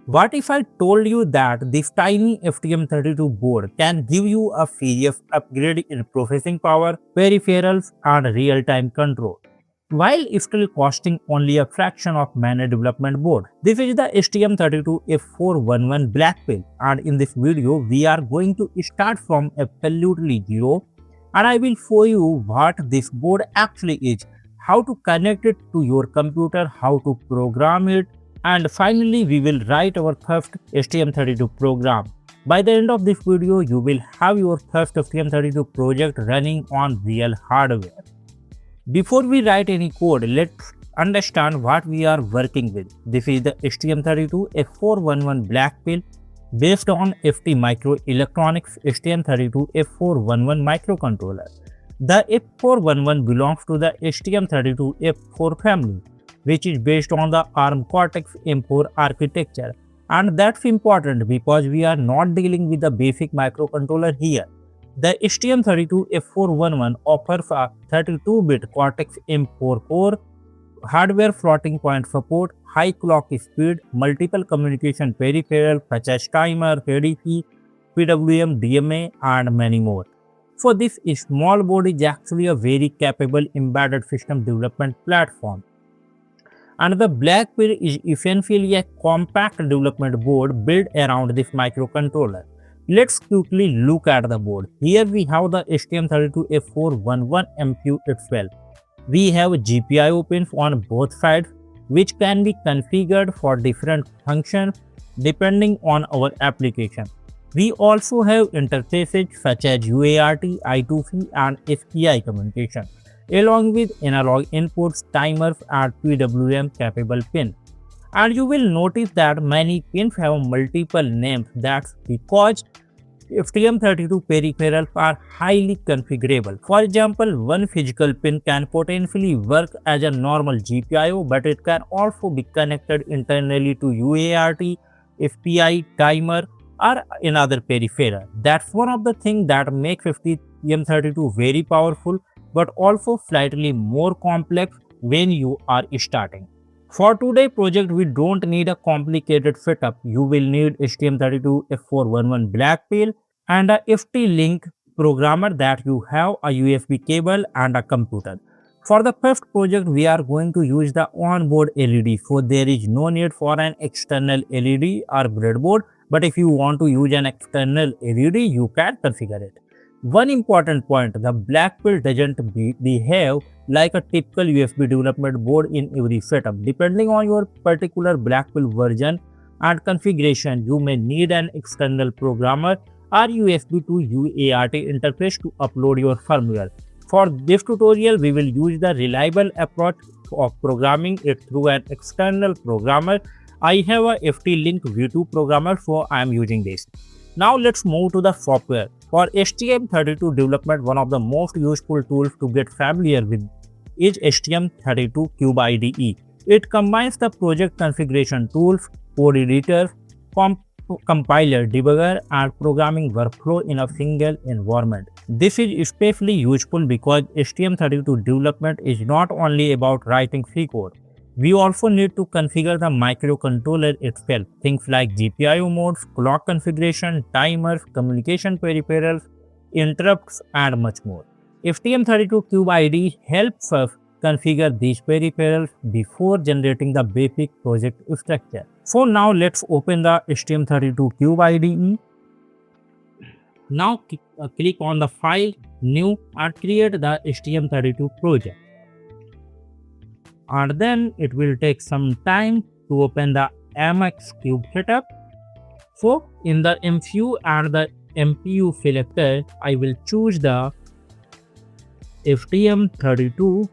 What if I told you that this tiny STM32 board can give you a serious upgrade in processing power, peripherals, and real-time control, while still costing only a fraction of many development board? This is the STM32F411 Black Pill, and in this video we are going to start from absolutely zero, and I will show you what this board actually is, how to connect it to your computer, how to program it, and finally we will write our first STM32 program. By the end of this video, you will have your first STM32 project running on real hardware. Before we write any code, let's understand what we are working with. This is the STM32F411 Black Pill based on ST Microelectronics STM32F411 microcontroller. The F411 belongs to the STM32F4 family, which is based on the ARM Cortex-M4 architecture. And that's important because we are not dealing with the basic microcontroller here. The STM32F411 offers a 32-bit Cortex-M4 core, hardware floating point support, high clock speed, multiple communication peripherals such as timer, ADC, PWM, DMA, and many more. So this small board is actually a very capable embedded system development platform. And the Black Pill is essentially a compact development board built around this microcontroller. Let's quickly look at the board. Here we have the STM32F411 MCU itself. We have GPIO pins on both sides, which can be configured for different functions depending on our application. We also have interfaces such as UART, I2C, and SPI communication, along with analog inputs, timers, and PWM capable pins. And you will notice that many pins have multiple names. That's because STM32 peripherals are highly configurable. For example, one physical pin can potentially work as a normal GPIO, but it can also be connected internally to UART, SPI, timer, or another peripheral. That's one of the things that makes STM32 very powerful, but also slightly more complex when you are starting. For today's project, we don't need a complicated setup. You will need STM32F411 Black Pill and a ST-Link programmer that you have a USB cable and a computer. For the first project, we are going to use the onboard LED, so there is no need for an external LED or breadboard, but if you want to use an external LED, you can configure it. One important point, the Black Pill doesn't behave like a typical USB development board in every setup. Depending on your particular Black Pill version and configuration, you may need an external programmer or USB to UART interface to upload your firmware. For this tutorial, we will use the reliable approach of programming it through an external programmer. I have a ST-Link V2 programmer, so I am using this. Now let's move to the software. For STM32 development, one of the most useful tools to get familiar with is STM32CubeIDE. It combines the project configuration tools, code editors, compiler, debugger, and programming workflow in a single environment. This is especially useful because STM32 development is not only about writing C code. We also need to configure the microcontroller itself, things like GPIO modes, clock configuration, timers, communication peripherals, interrupts, and much more. STM32CubeIDE helps us configure these peripherals before generating the basic project structure. So now let's open the STM32CubeIDE. Now click on the file, new, and create the STM32 project. And then it will take some time to open the MX Cube setup. So in the MCU and the MPU selector, I will choose the STM32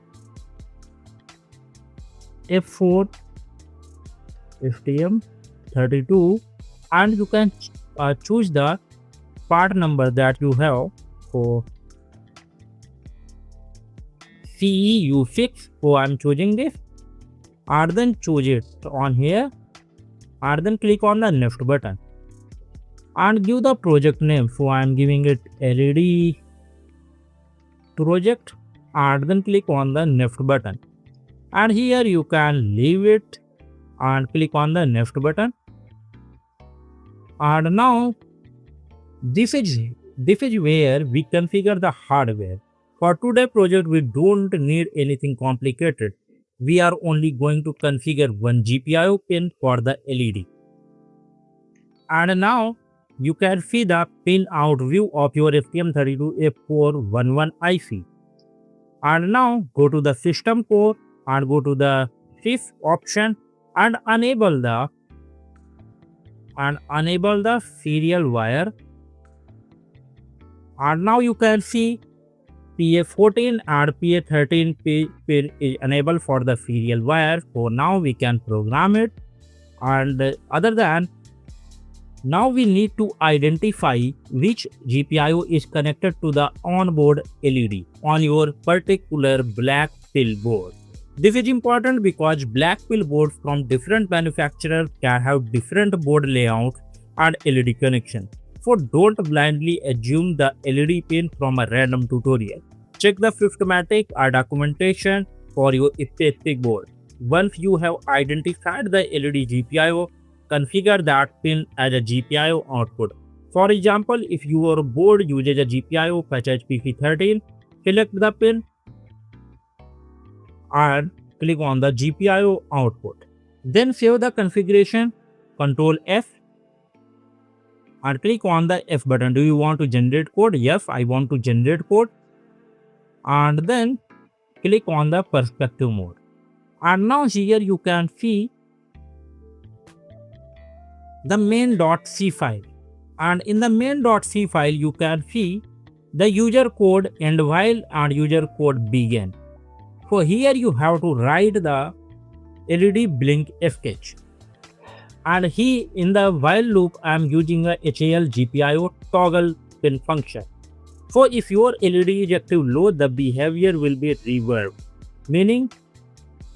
F4 STM32, and you can choose the part number that you have. So CEU6, so I'm choosing this, and then choose it on here, and then click on the next button and give the project name. So I'm giving it LED project, and then click on the next button, and here you can leave it and click on the next button, And now this is where we configure the hardware. For today's project, we don't need anything complicated. We are only going to configure one GPIO pin for the LED. And now you can see the pin out view of your STM32F411 IC. And now go to the system core and go to the shift option and enable the serial wire. And now you can see PA14 and PA13 pin is enabled for the serial wire. So now we can program it. And other than, now we need to identify which GPIO is connected to the onboard LED on your particular Black Pill board. This is important because Black Pill boards from different manufacturers can have different board layouts and LED connection. So don't blindly assume the LED pin from a random tutorial. Check the systematic or documentation for your specific board. Once you have identified the LED GPIO, configure that pin as a GPIO output. For example, if your board uses a GPIO such as PC13, select the pin and click on the GPIO output. Then save the configuration, Ctrl F, and click on the F button. Do you want to generate code? Yes, I want to generate code. And then click on the perspective mode. And now here you can see the main.c file. And in the main.c file you can see the user code end while and user code begin. So here you have to write the LED blink sketch. And here in the while loop I am using a HAL GPIO toggle pin function. So if your LED is active low, the behavior will be reverb. Meaning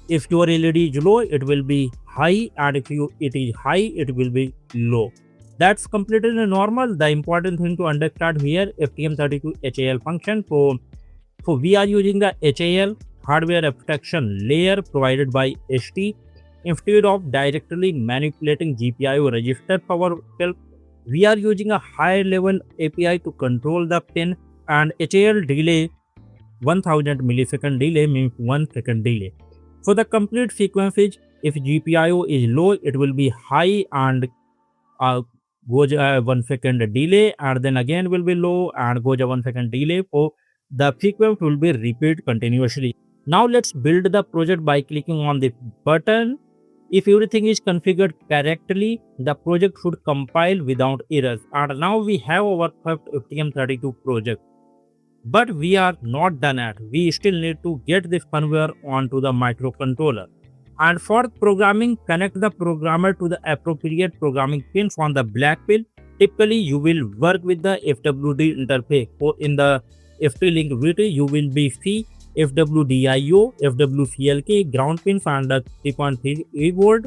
if your LED is low, it will be high, and if it is high, it will be low. That's completely normal. The important thing to understand here, STM32 HAL function. So we are using the HAL hardware abstraction layer provided by ST. Instead of directly manipulating GPIO register power itself, we are using a higher level API to control the pin, and HAL delay 1000 millisecond delay means 1 second delay. So the complete sequence is, if GPIO is low, it will be high and goes 1 second delay, and then again will be low and goes 1 second delay. So the sequence will be repeat continuously. Now let's build the project by clicking on the button. If everything is configured correctly, the project should compile without errors. And now we have our first STM32 project. But we are not done yet. We still need to get this firmware onto the microcontroller. And for programming, connect the programmer to the appropriate programming pins on the Black Pill. Typically, you will work with the FWD interface. So in the FT-Link VT, you will be see FWDIO, FWCLK, ground pins, and the 3.3 volt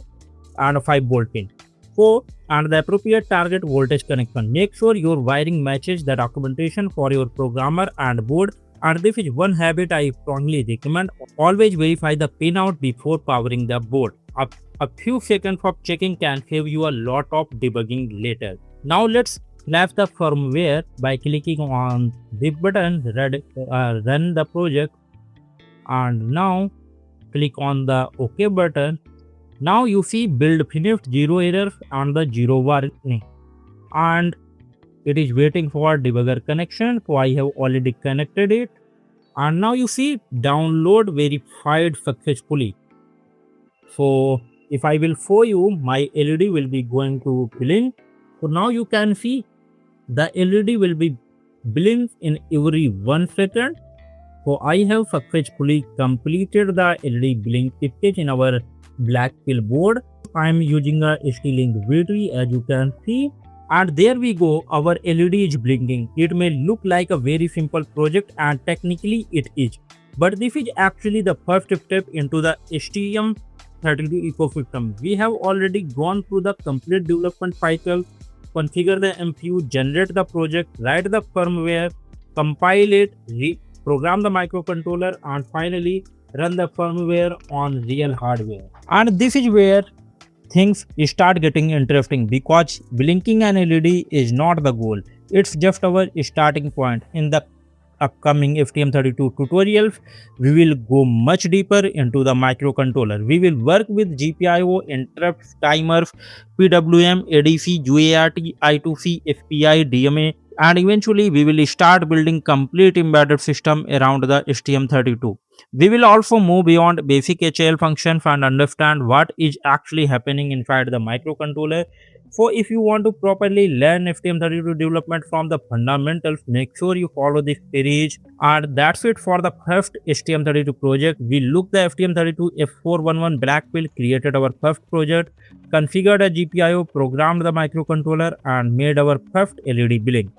and 5 volt pin. So, and the appropriate target voltage connection. Make sure your wiring matches the documentation for your programmer and board. And this is one habit I strongly recommend. Always verify the pinout before powering the board. A few seconds of checking can save you a lot of debugging later. Now let's snap the firmware by clicking on the button, run the project, and now click on the OK button. Now you see build finished, 0 errors and the 0 warning, and it is waiting for debugger connection. So I have already connected it, and now you see download verified successfully. So if I will show you, my LED will be going to blink. So now you can see the LED will be blink in every 1 second. So I have successfully completed the LED blink sketch in our Black Pill board. I am using a ST-Link VT, as you can see, and there we go, our LED is blinking. It may look like a very simple project, and technically it is, but this is actually the first step into the STM32 ecosystem. We have already gone through the complete development cycle: configure the MCU, generate the project, write the firmware, compile it, program the microcontroller, and finally run the firmware on real hardware. And this is where things start getting interesting because blinking an LED is not the goal. It's just our starting point. In the upcoming STM32 tutorials, we will go much deeper into the microcontroller. We will work with GPIO, interrupts, timers, PWM, ADC, UART, I2C, SPI, DMA, and eventually we will start building complete embedded system around the STM32. We will also move beyond basic HAL functions and understand what is actually happening inside the microcontroller. So if you want to properly learn STM32 development from the fundamentals, make sure you follow this series. And that's it for the first STM32 project. We looked the STM32F411 Black Pill, created our first project, configured a GPIO, programmed the microcontroller, and made our first LED blink.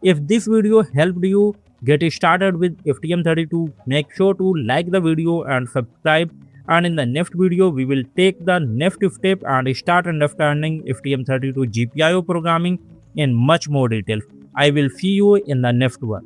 If this video helped you get started with STM32, make sure to like the video and subscribe. And in the next video, we will take the next step and start understanding STM32 GPIO programming in much more detail. I will see you in the next one.